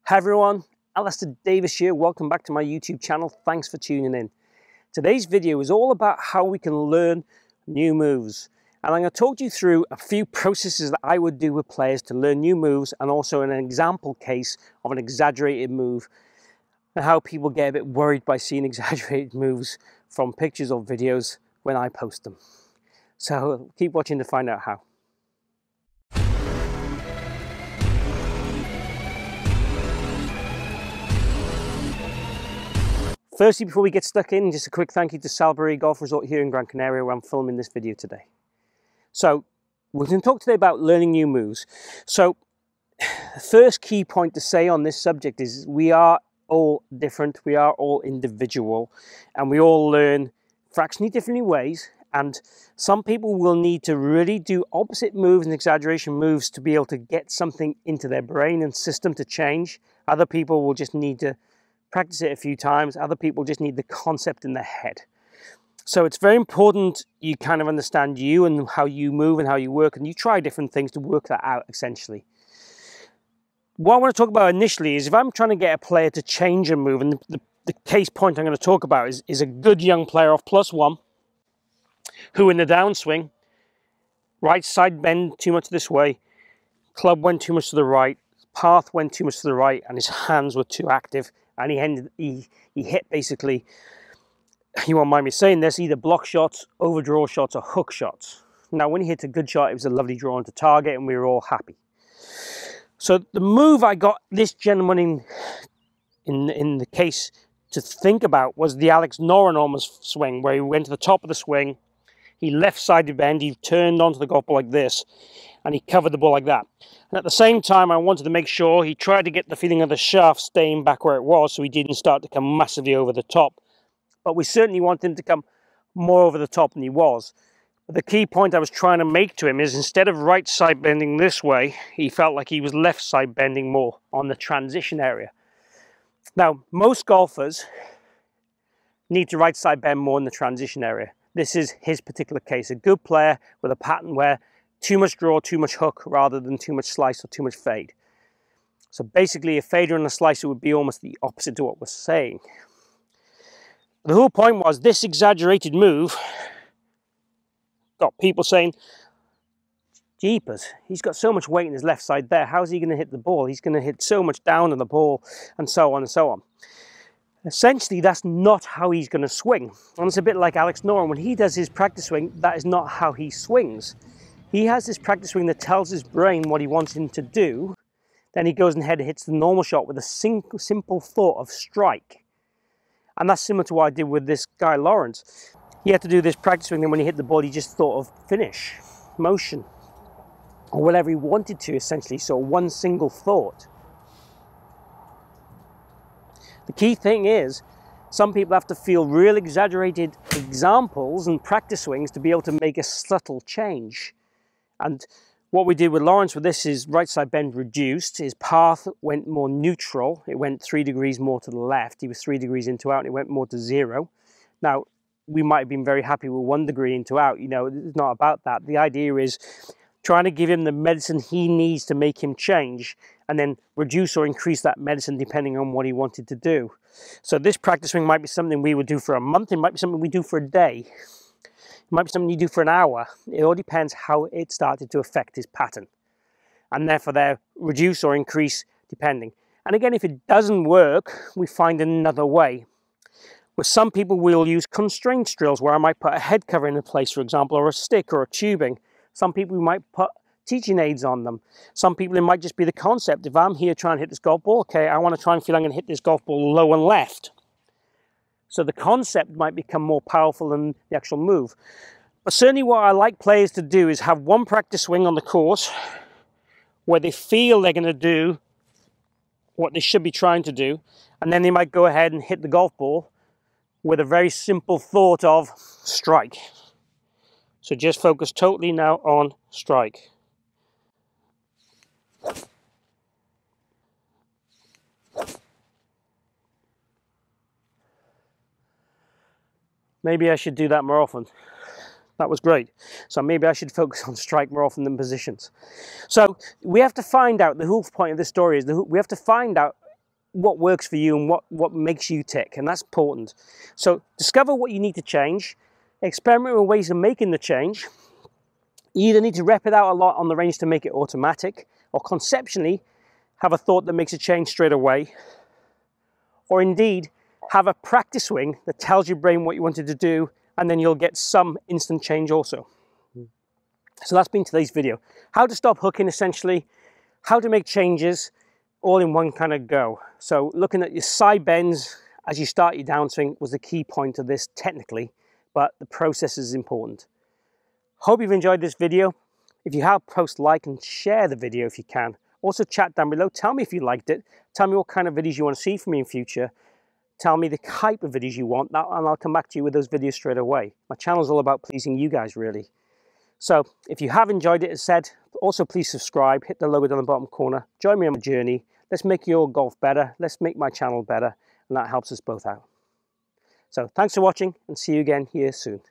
Hi everyone, Alistair Davies here. Welcome back to my YouTube channel. Thanks for tuning in. Today's video is all about how we can learn new moves. And I'm going to talk you through a few processes that I would do with players to learn new moves, and also an example case of an exaggerated move and how people get a bit worried by seeing exaggerated moves from pictures or videos when I post them. So keep watching to find out how. Firstly, before we get stuck in, just a quick thank you to Salbury Golf Resort here in Gran Canaria, where I'm filming this video today. So, we're going to talk today about learning new moves. So, the first key point to say on this subject is we are all different, we are all individual, and we all learn fractionally differently ways, and some people will need to really do opposite moves and exaggeration moves to be able to get something into their brain and system to change. Other people will just need to practice it a few times. Other people just need the concept in their head. So it's very important you kind of understand you and how you move and how you work, and you try different things to work that out essentially. What I want to talk about initially is if I'm trying to get a player to change a move, and the case point I'm going to talk about is a good young player off +1 who in the downswing, right side bend too much this way, club went too much to the right, path went too much to the right, and his hands were too active. And he hit basically, you won't mind me saying this, either block shots, overdraw shots, or hook shots. Now, when he hit a good shot, it was a lovely draw into target, and we were all happy. So the move I got this gentleman in the case to think about was the Alex Noren swing, where he went to the top of the swing, he left-sided bend, he turned onto the golf ball like this, and he covered the ball like that. And at the same time, I wanted to make sure he tried to get the feeling of the shaft staying back where it was, so he didn't start to come massively over the top. But we certainly wanted him to come more over the top than he was. But the key point I was trying to make to him is instead of right side bending this way, he felt like he was left side bending more on the transition area. Now, most golfers need to right side bend more in the transition area. This is his particular case, a good player with a pattern where too much draw, too much hook, rather than too much slice or too much fade. So basically a fader and a slicer would be almost the opposite to what we're saying. The whole point was this exaggerated move got people saying, jeepers, he's got so much weight in his left side there, how's he going to hit the ball? He's going to hit so much down on the ball, and so on and so on. Essentially, that's not how he's going to swing. And it's a bit like Alex Noren. When he does his practice swing, that is not how he swings. He has this practice swing that tells his brain what he wants him to do. Then he goes ahead and hits the normal shot with a simple thought of strike. And that's similar to what I did with this guy, Lawrence. He had to do this practice swing, and when he hit the ball, he just thought of finish, motion, or whatever he wanted to, essentially. So one single thought. The key thing is, some people have to feel real exaggerated examples and practice swings to be able to make a subtle change. And what we did with Lawrence with this is right side bend reduced. His path went more neutral. It went 3 degrees more to the left. He was 3 degrees into out, and it went more to 0. Now, we might have been very happy with 1 degree into out. You know, it's not about that. The idea is trying to give him the medicine he needs to make him change, and then reduce or increase that medicine depending on what he wanted to do. So this practice swing might be something we would do for a month. It might be something we do for a day. It might be something you do for an hour. It all depends how it started to affect his pattern. And therefore they reduce or increase depending. And again, if it doesn't work, we find another way. With some people, we'll use constraint drills where I might put a head cover in place, for example, or a stick or a tubing. Some people, we might put teaching aids on them. Some people, it might just be the concept. If I'm here trying to hit this golf ball, okay, I want to try and feel I'm going to hit this golf ball low and left. So the concept might become more powerful than the actual move. But certainly what I like players to do is have one practice swing on the course where they feel they're going to do what they should be trying to do, and then they might go ahead and hit the golf ball with a very simple thought of strike. So just focus totally now on strike. Maybe I should do that more often. That was great. So maybe I should focus on strike more often than positions. So we have to find out, the whole point of this story is we have to find out what works for you and what makes you tick, and that's important. So discover what you need to change, experiment with ways of making the change. You either need to rep it out a lot on the range to make it automatic, or conceptually have a thought that makes a change straight away, or indeed have a practice swing that tells your brain what you wanted to do, and then you'll get some instant change also. So that's been today's video. How to stop hooking, essentially, how to make changes all in one kind of go. So looking at your side bends as you start your downswing was the key point of this technically, but the process is important. Hope you've enjoyed this video. If you have, post, like, and share the video if you can. Also chat down below, tell me if you liked it, tell me what kind of videos you want to see from me in future, tell me the type of videos you want, and I'll come back to you with those videos straight away. My channel is all about pleasing you guys, really. So if you have enjoyed it, as said, also please subscribe, hit the logo down the bottom corner, join me on my journey. Let's make your golf better, let's make my channel better, and that helps us both out. So thanks for watching, and see you again here soon.